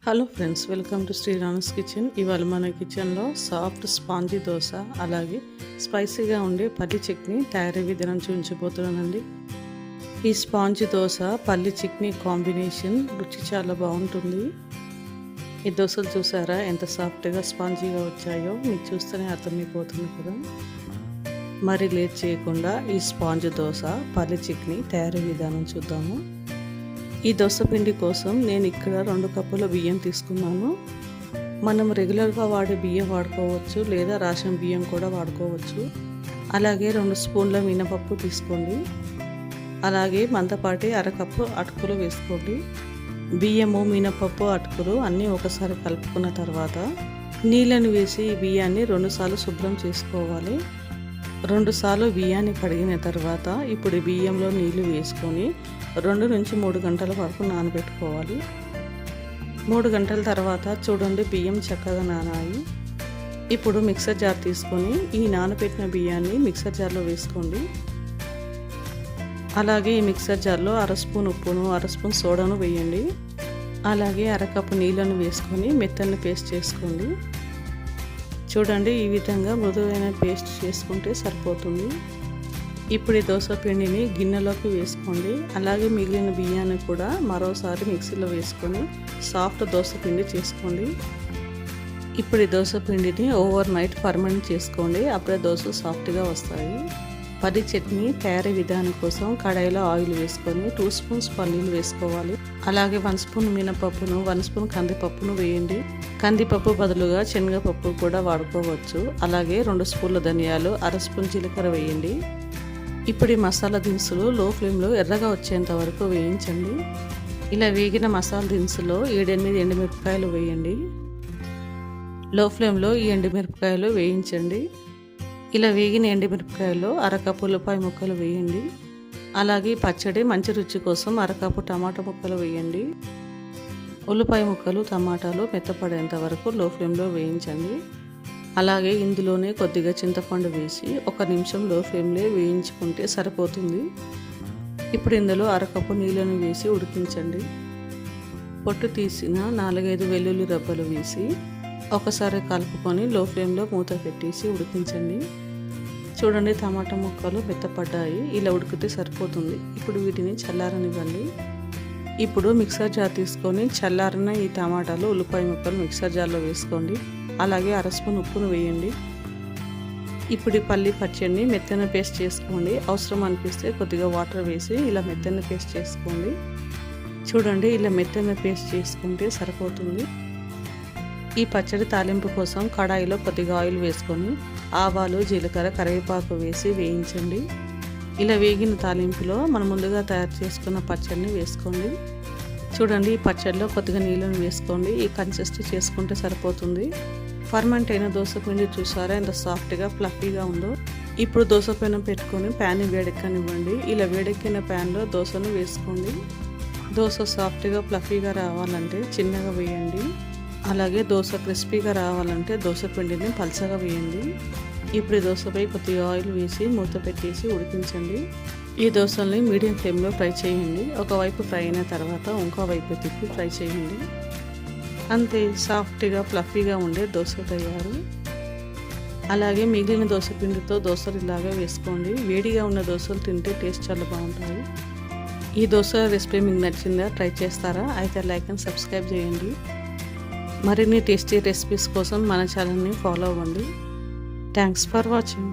Hello friends, welcome to Shriram's kitchen. ఇవాళ మన కిచెన్లో సాఫ్ట్ స్పాంజీ దోశ అలాగే స్పైసీగా ఉండే పల్లి చట్నీ తయారీ విధానం చూపించబోతున్నానండి. ఈ స్పాంజీ దోశ పల్లి చట్నీ కాంబినేషన్ రుచి చాలా బాగుంటుంది. ఈ దోశలు చూసారా ఎంత సాఫ్ట్గా స్పాంజీగా వచ్చాయో, మీకు చూస్తేనే అర్థమైపోతుంది కదా. మరి లేట్ చేయకుండా ఈ స్పాంజ్ దోశ పల్లి చట్నీ తయారీ విధానం చూద్దాము. ఈ దోశ పిండి కోసం నేను ఇక్కడ 2 కప్పుల బియ్యం తీసుకున్నాను. మనం రెగ్యులర్గా వాడే బియ్యం వాడుకోవచ్చు, లేదా రేషన్ బియ్యం కూడా వాడుకోవచ్చు. అలాగే 2 స్పూన్ల మినపప్పు తీసుకోండి. అలాగే మందపాటి అరకప్పు అటుకులు వేసుకోండి. బియ్యము, మినపప్పు, అటుకులు అన్నీ ఒకసారి కలుపుకున్న తర్వాత నీళ్ళని వేసి ఈ బియ్యాన్ని 2 సార్లు శుభ్రం చేసుకోవాలి. 2 సార్లు బియ్యాన్ని కడిగిన తర్వాత ఇప్పుడు బియ్యంలో నీళ్లు వేసుకొని 2 నుంచి 3 గంటల వరకు నానబెట్టుకోవాలి. 3 గంటల తర్వాత చూడండి బియ్యం చక్కగా నానాయి. ఇప్పుడు మిక్సర్ జార్ తీసుకొని ఈ నానబెట్టిన బియ్యాన్ని మిక్సర్ జార్లో వేసుకోండి. అలాగే ఈ మిక్సర్ జార్లో 1/2 స్పూన్ ఉప్పును, 1/2 స్పూన్ సోడాను వేయండి. అలాగే 1 కప్పు నీళ్ళను వేసుకొని మెత్తని పేస్ట్ చేసుకోండి. చూడండి ఈ విధంగా మృదువైన పేస్ట్ చేసుకుంటే సరిపోతుంది. ఇప్పుడు ఈ దోశ పిండిని గిన్నెలోకి వేసుకోండి. అలాగే మిగిలిన బియ్యాన్ని కూడా మరోసారి మిక్సీలో వేసుకొని సాఫ్ట్ దోశ పిండి చేసుకోండి. ఇప్పుడు ఈ దోశ పిండిని ఓవర్ నైట్ ఫర్మెంట్ చేసుకోండి. అప్పుడే దోశ సాఫ్ట్గా వస్తాయి. పల్లి చట్నీ తయారీ విధానం కోసం కడాయిలో ఆయిల్ వేసుకొని 2 స్పూన్స్ పల్లీలు వేసుకోవాలి. అలాగే 1 స్పూన్ మినపప్పును, 1 స్పూన్ కందిపప్పును వేయండి. కందిపప్పు బదులుగా శనగపప్పు కూడా వాడుకోవచ్చు. అలాగే 2 స్పూన్ల ధనియాలు, 1/2 స్పూన్ జీలకర్ర వేయండి. ఇప్పుడు ఈ మసాలా దినుసులు లో ఫ్లేమ్లో ఎర్రగా వచ్చేంత వరకు వేయించండి. ఇలా వేగిన మసాలా దినుసులో 7-8 ఎండుమిరపకాయలు వేయండి. లో ఫ్లేమ్లో ఈ ఎండుమిరపకాయలు వేయించండి. ఇలా వేగిన ఎండుమిరపకాయలు 1/2 కప్పు ఉల్లిపాయ ముక్కలు వేయండి. అలాగే పచ్చడి మంచి రుచి కోసం 1/2 కప్పు టమాటా ముక్కలు వేయండి. ఉల్లిపాయ ముక్కలు, టమాటాలు మెత్తపడేంత వరకు లో ఫ్లేమ్లో వేయించండి. అలాగే ఇందులోనే కొద్దిగా చింతపండు వేసి 1 నిమిషం లో ఫ్లేమ్లో వేయించుకుంటే సరిపోతుంది. ఇప్పుడు ఇందులో 1/2 కప్పు నీళ్ళను వేసి ఉడికించండి. పొట్టు తీసిన 4-5 వెల్లుల్లి రబ్బలు వేసి ఒకసారి కలుపుకొని లో ఫ్లేమ్లో మూత పెట్టేసి ఉడికించండి. చూడండి టమాటా ముక్కలు మెత్తపడ్డాయి. ఇలా ఉడికితే సరిపోతుంది. ఇప్పుడు వీటిని చల్లారనివ్వండి. ఇప్పుడు మిక్సర్ జార్ తీసుకొని చల్లారిన ఈ టమాటాలు, ఉల్లిపాయ ముక్కలు మిక్సర్ జార్లో వేసుకోండి. అలాగే 1/2 స్పూన్ ఉప్పును వేయండి. ఇప్పుడు ఈ పల్లి పచ్చడిని మెత్తన పేస్ట్ చేసుకోండి. అవసరం అనిపిస్తే కొద్దిగా వాటర్ వేసి ఇలా మెత్తన పేస్ట్ చేసుకోండి. చూడండి ఇలా మెత్తన పేస్ట్ చేసుకుంటే సరిపోతుంది. ఈ పచ్చడి తాలింపు కోసం కడాయిలో కొద్దిగా ఆయిల్ వేసుకొని ఆవాలు, జీలకర్ర, కరివేపాకు వేసి వేయించండి. ఇలా వేగిన తాలింపులో మనం ముందుగా తయారు చేసుకున్న పచ్చడిని వేసుకోండి. చూడండి ఈ పచ్చడిలో కొద్దిగా నీళ్ళను వేసుకోండి. ఈ కన్సిస్టెన్సీ చేసుకుంటే సరిపోతుంది. ఫర్మెంట్ అయిన దోశ పిండి చూసారా ఎంత సాఫ్ట్గా ఫ్లఫీగా ఉందో. ఇప్పుడు దోశ పెనం పెట్టుకొని ప్యాన్ వేడెక్కనివ్వండి. ఇలా వేడెక్కిన ప్యాన్లో దోశను వేసుకోండి. దోశ సాఫ్ట్గా ఫ్లఫీగా రావాలంటే చిన్నగా వేయండి. అలాగే దోశ క్రిస్పీగా రావాలంటే దోశ పిండిని పల్చగా వేయండి. ఇప్పుడు ఈ దోశపై కొద్దిగా ఆయిల్ వేసి మూత పెట్టేసి ఉడికించండి. ఈ దోశల్ని మీడియం ఫ్లేమ్లో ఫ్రై చేయండి. ఒకవైపు ఫ్రై అయిన తర్వాత ఇంకో వైపు తిప్పి ఫ్రై చేయండి. అంతే, సాఫ్ట్గా ఫ్లఫీగా ఉండే దోశ తయారు. అలాగే మిగిలిన దోశ పిండితో దోశలు ఇలాగే వేసుకోండి. వేడిగా ఉన్న దోశలు తింటే టేస్ట్ చాలా బాగుంటాయి. ఈ దోశ రెసిపీ మీకు నచ్చిందా? ట్రై చేస్తారా? అయితే లైక్ అండ్ సబ్స్క్రైబ్ చేయండి. మరిన్ని టేస్టీ రెసిపీస్ కోసం మన ఛానల్ని ఫాలో అవ్వండి. Thanks for watching.